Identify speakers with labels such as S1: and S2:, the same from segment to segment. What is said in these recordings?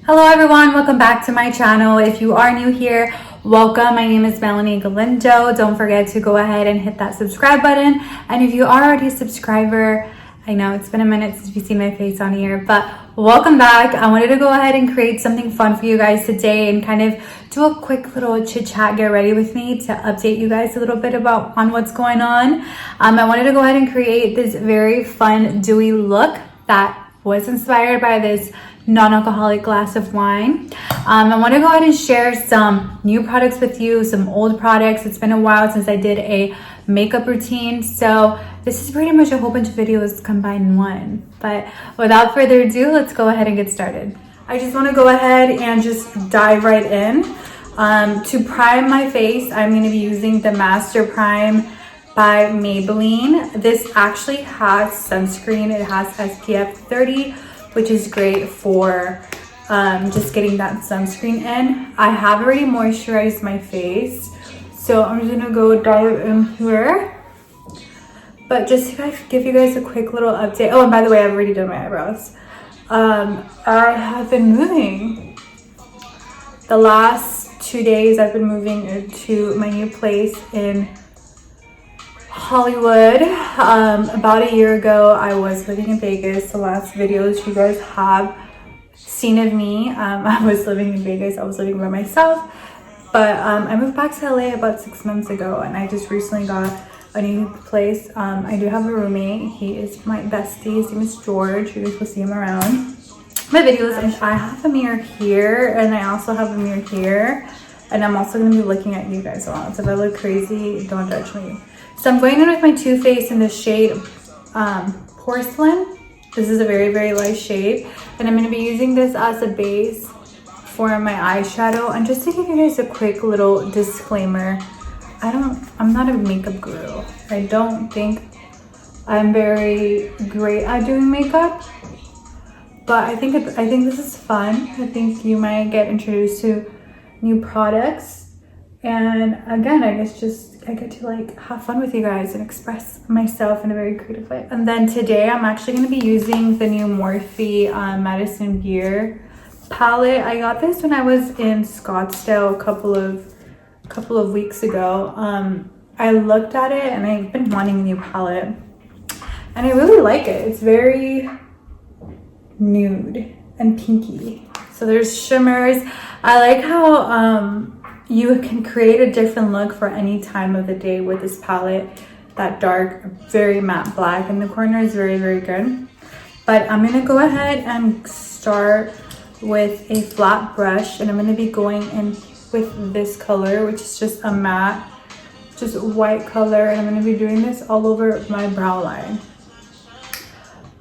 S1: Hello everyone, welcome back to my channel. If you are new here, welcome. My name is Melanie Galindo. Don't forget to go ahead and hit that subscribe button. And if you are already a subscriber, I know it's been a minute since you've seen my face on here, but welcome back. I wanted to go ahead and create something fun for you guys today and kind of do a quick little chit chat, get ready with me to update you guys a little bit on what's going on. I wanted to go ahead and create this very fun dewy look that was inspired by this non-alcoholic glass of wine. I want to go ahead and share some new products with you, some old products. It's been a while since I did a makeup routine, so this is pretty much a whole bunch of videos combined in one. But without further ado, let's go ahead and get started. I just want to go ahead and just dive right in. To prime my face, I'm going to be using the Master Prime by Maybelline. This actually has sunscreen. It has SPF 30, which is great for just getting that sunscreen in. I have already moisturized my face, so I'm just gonna go dive in here. But just to give you guys a quick little update. Oh, and by the way, I've already done my eyebrows. I have been moving. The last 2 days I've been moving into my new place in Hollywood. About a year ago, I was living in Vegas. The last videos you guys have seen of me, I was living in Vegas. I was living by myself, but I moved back to LA about 6 months ago, and I just recently got a new place. I do have a roommate. He is my bestie. His name is George. You guys will see him around my videos. And I have a mirror here, and I also have a mirror here, and I'm also going to be looking at you guys a lot. So if I look crazy, don't judge me. So I'm going in with my Too Faced in the shade Porcelain. This is a very, very light shade. And I'm going to be using this as a base for my eyeshadow. And just to give you guys a quick little disclaimer, I'm not a makeup guru. I don't think I'm very great at doing makeup. But I think this is fun. I think you might get introduced to new products. And again, I get to like have fun with you guys and express myself in a very creative way. And then today I'm actually going to be using the new Morphe Madison Beer palette. I got this when I was in Scottsdale a couple of weeks ago. I looked at it and I've been wanting a new palette, and I really like it. It's very nude and pinky. So there's shimmers. I like how you can create a different look for any time of the day with this palette. That dark, very matte black in the corner is very, very good. But I'm going to go ahead and start with a flat brush, and I'm going to be going in with this color, which is just a matte, just white color, and I'm going to be doing this all over my brow line.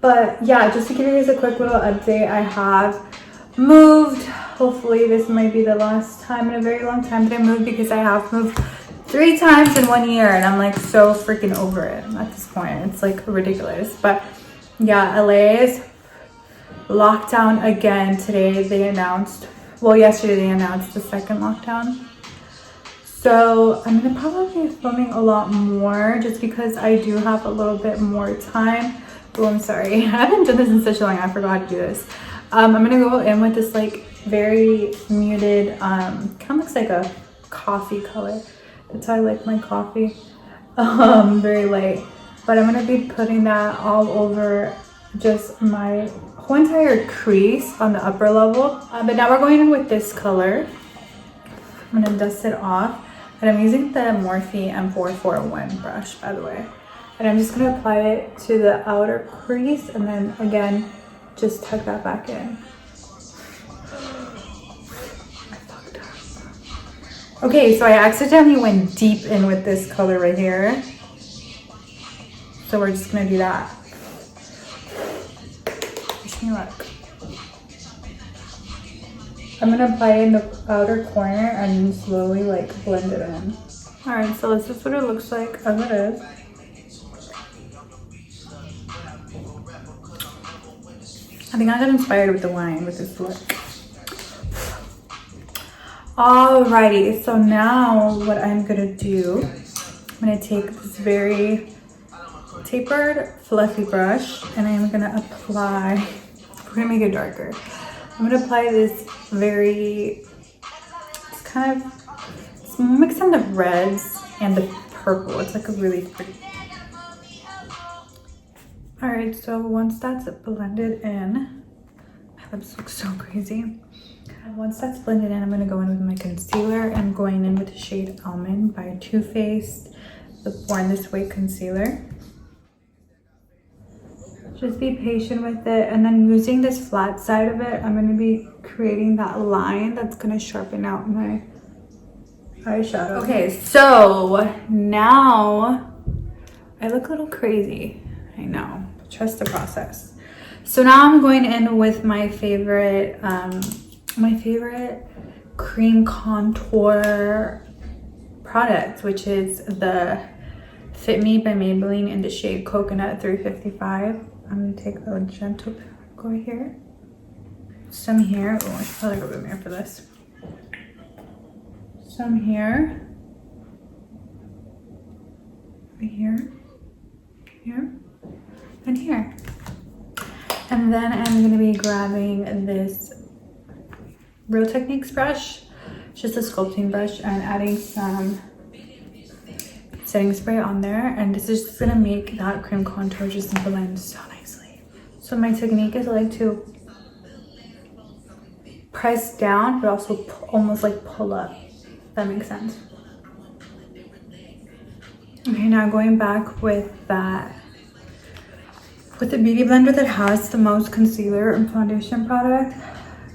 S1: But yeah, just to give you guys a quick little update, I have moved. Hopefully this might be the last time in a very long time that I moved, because I have moved 3 times in 1 year, and I'm like so freaking over it at this point. It's like ridiculous. But yeah, LA is locked down again. Today they announced, well, yesterday they announced the second lockdown. So I'm gonna probably be filming a lot more just because I do have a little bit more time. Oh, I'm sorry, I haven't done this in such a long, I forgot how to do this. I'm gonna go in with this like very muted, kind of looks like a coffee color. That's how I like my coffee. Very light. But I'm gonna be putting that all over just my whole entire crease on the upper level. But now we're going in with this color. I'm gonna dust it off. And I'm using the Morphe M441 brush, by the way. And I'm just gonna apply it to the outer crease, and then again, just tuck that back in. Okay, so I accidentally went deep in with this color right here. So we're just gonna do that. Wish me luck. I'm gonna apply it in the outer corner and slowly like blend it in. All right, so this is what it looks like as it is. I think I got inspired with the wine with this look. Alrighty, so now what I'm gonna do, I'm gonna take this very tapered, fluffy brush, and I'm gonna apply, we're gonna make it darker. I'm gonna apply this it's mixing the reds and the purple. It's like a really pretty. All right, so once that's blended in, my lips look so crazy. Once that's blended in, I'm gonna go in with my concealer. I'm going in with the shade Almond by Too Faced, the Born This Way concealer. Just be patient with it, and then using this flat side of it, I'm gonna be creating that line that's gonna sharpen out my eyeshadow. Okay, so now I look a little crazy. I know, trust the process. So now I'm going in with my favorite cream contour product, which is the Fit Me by Maybelline in the shade Coconut 355. I'm gonna take a gentle go here. Some here. Oh, I should probably go with mirror for this. Some here. Right here. Here. And here. And then I'm gonna be grabbing this Real Techniques brush, just a sculpting brush, and adding some setting spray on there. And this is just gonna make that cream contour just blend so nicely. So my technique is I like to press down, but also almost like pull up. If that makes sense. Okay, now going back with the beauty blender that has the most concealer and foundation product,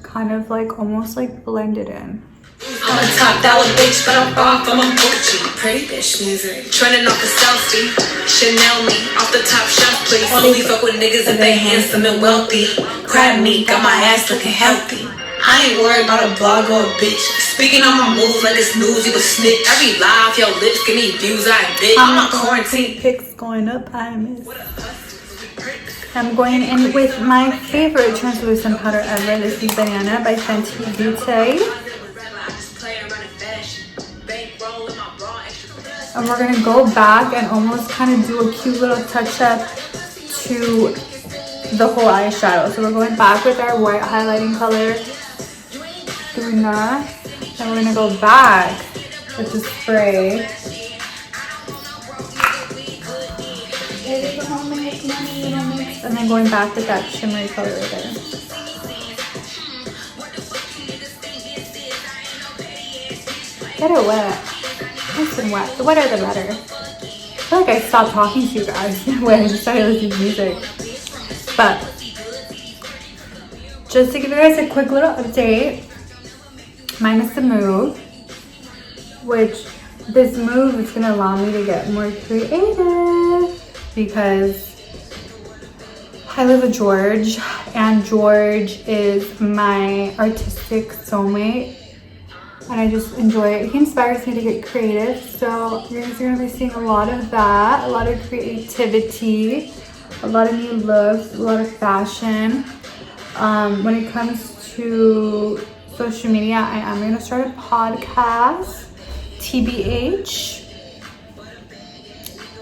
S1: kind of like almost like blended in.
S2: I'm a top dollar bitch, but I'm far from a Gucci. Pretty bitch music. Trending off the South Street. Chanel me off the top shelf, please. Only fuck with niggas if they handsome and wealthy. Crab me, got my ass looking healthy. I ain't worried about a blog or a bitch. Speaking on my moves like it's news, you a snitch. Every live, your lips give me views, I admit. I'm a quarantine.
S1: Pics going up, I miss. I'm going in with my favorite translucent powder ever. This is Banana by Fenty Beauty. And we're gonna go back and almost kind of do a cute little touch up to the whole eyeshadow. So we're going back with our white highlighting color, doing that. And we're gonna go back with the spray. And then going back with that shimmery color right there. Get it wet. Nice and wet. The wetter the better. I feel like I stopped talking to you guys when I started listening to music. But just to give you guys a quick little update, minus the move, which this move is gonna allow me to get more creative because I live with George, and George is my artistic soulmate, and I just enjoy it. He inspires me to get creative, so you're guys are gonna be seeing a lot of that, a lot of creativity, a lot of new looks, a lot of fashion. When it comes to social media, I am gonna start a podcast, TBH,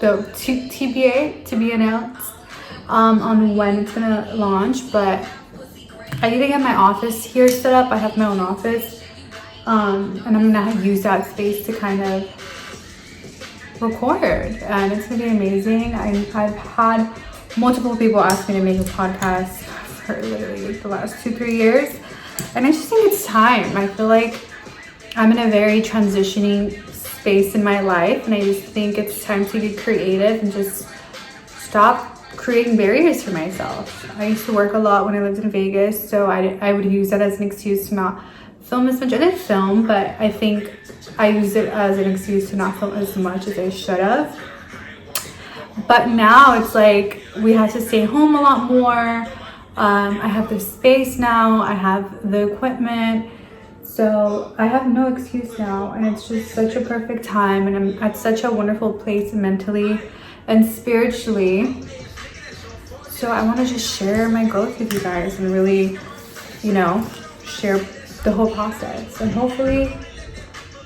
S1: so TBA, to be announced. On when it's gonna launch, but I need to get my office here set up. I have my own office, and I'm gonna use that space to kind of record, and it's gonna be amazing. I've had multiple people ask me to make a podcast for literally like the last 2-3 years, and I just think it's time. I feel like I'm in a very transitioning space in my life, and I just think it's time to get creative and just stop creating barriers for myself. I used to work a lot when I lived in Vegas, so I would use that as an excuse to not film as much. I did film, but I think I used it as an excuse to not film as much as I should have. But now it's like we have to stay home a lot more. I have the space now, I have the equipment, so I have no excuse now, and it's just such a perfect time, and I'm at such a wonderful place mentally and spiritually. So I want to just share my growth with you guys and really, you know, share the whole process and hopefully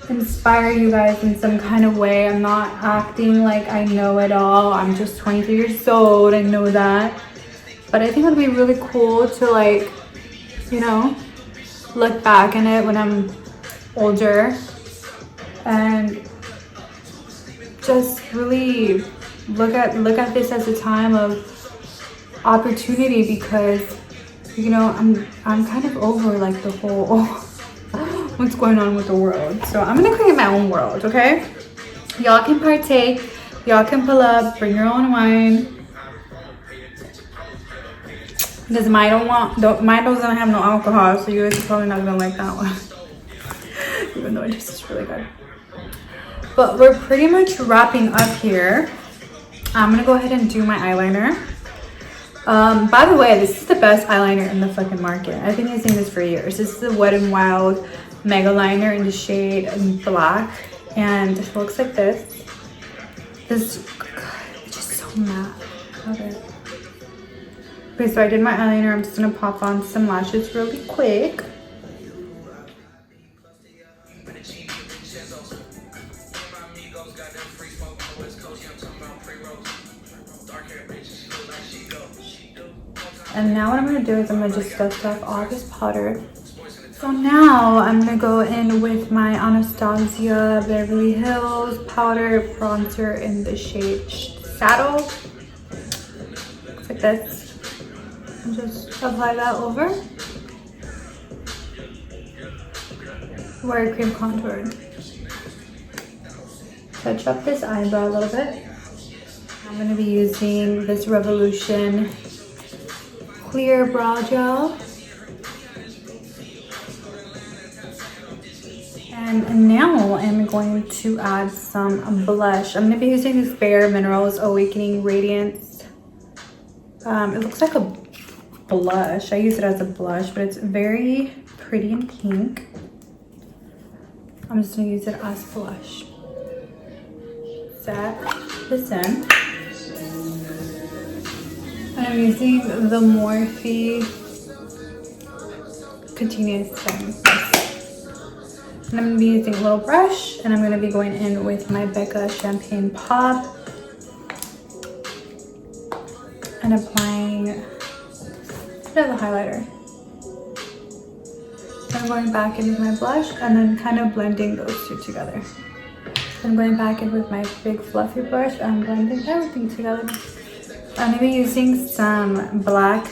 S1: inspire you guys in some kind of way. I'm not acting like I know it all. I'm just 23 years old. I know that. But I think it would be really cool to like you know, look back in it when I'm older and just really look at this as a time of opportunity, because you know I'm kind of over like the whole what's going on with the world. So I'm gonna create my own world, okay? Y'all can partake, y'all can pull up, bring your own wine, because mine doesn't have no alcohol, so you guys are probably not gonna like that one. Even though it just is really good. But we're pretty much wrapping up here. I'm gonna go ahead and do my eyeliner. By the way, this is the best eyeliner in the fucking market. I've been using this for years. This is the Wet n Wild Mega Liner in the shade black, and it looks like this. This it's just so matte. Love it. Okay, so I did my eyeliner. I'm just gonna pop on some lashes really quick. And now what I'm going to do is I'm going to just dust off all this powder. So now I'm going to go in with my Anastasia Beverly Hills powder bronzer in the shade Shadow. Looks like this. And just apply that over where I cream contoured. Touch up this eyebrow a little bit. I'm going to be using this Revolution clear brow gel, and now I'm going to add some blush. I'm going to be using this Bare Minerals Awakening Radiance. It looks like a blush. I use it as a blush, but it's very pretty and pink. I'm just going to use it as blush. Set this in. I'm using the Morphe Continuous Setting. And I'm going to be using a little brush, and I'm going to be going in with my Becca Champagne Pop and applying a bit of a highlighter. I'm going back in with my blush and then kind of blending those two together. I'm going back in with my big fluffy brush and blending everything together. I'm going to be using some black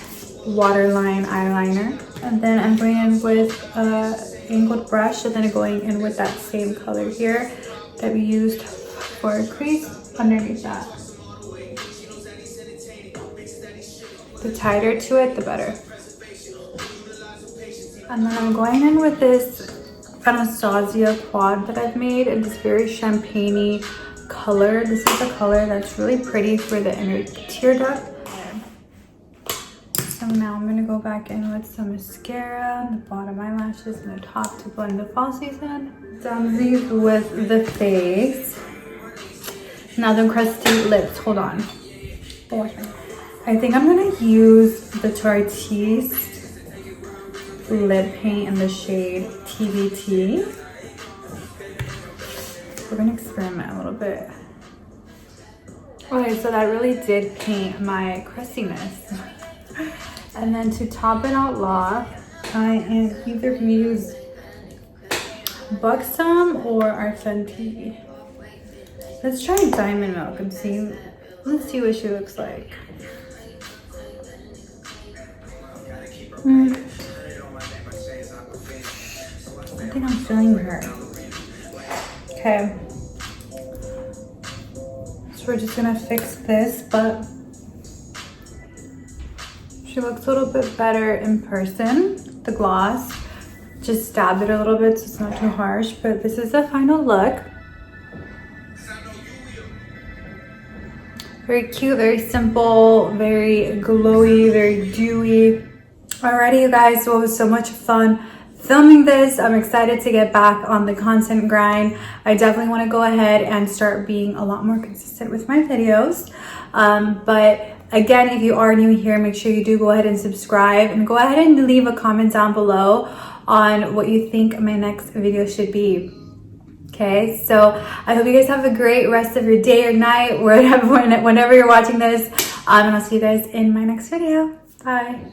S1: waterline eyeliner, and then I'm going in with an angled brush, and then going in with that same color here that we used for a crease underneath that. The tighter to it, the better. And then I'm going in with this Anastasia quad that I've made in this very champagne-y color. This is a color that's really pretty for the inner tear duct. So now I'm going to go back in with some mascara on the bottom eyelashes and the top to blend the falsies in. Done these with the face. Now the crusty lips. Hold on. I think I'm going to use the Tarteist lip paint in the shade TBT. We're gonna experiment a little bit. Okay, so that really did paint my crustiness. And then to top it out off, I am either gonna use Buxom or our Fenty. Let's try Diamond Milk and see. Let's see what she looks like. I think I'm feeling her. Okay, so we're just gonna fix this, but she looks a little bit better in person. The gloss, just stabbed it a little bit so it's not too harsh, but this is the final look. Very cute, very simple, very glowy, very dewy. Alrighty, you guys, so it was so much fun filming this. I'm excited to get back on the content grind. I definitely want to go ahead and start being a lot more consistent with my videos. But again, if you are new here, make sure you do go ahead and subscribe, and go ahead and leave a comment down below on what you think my next video should be. Okay, so I hope you guys have a great rest of your day or night, whenever you're watching this. And I'll see you guys in my next video. Bye.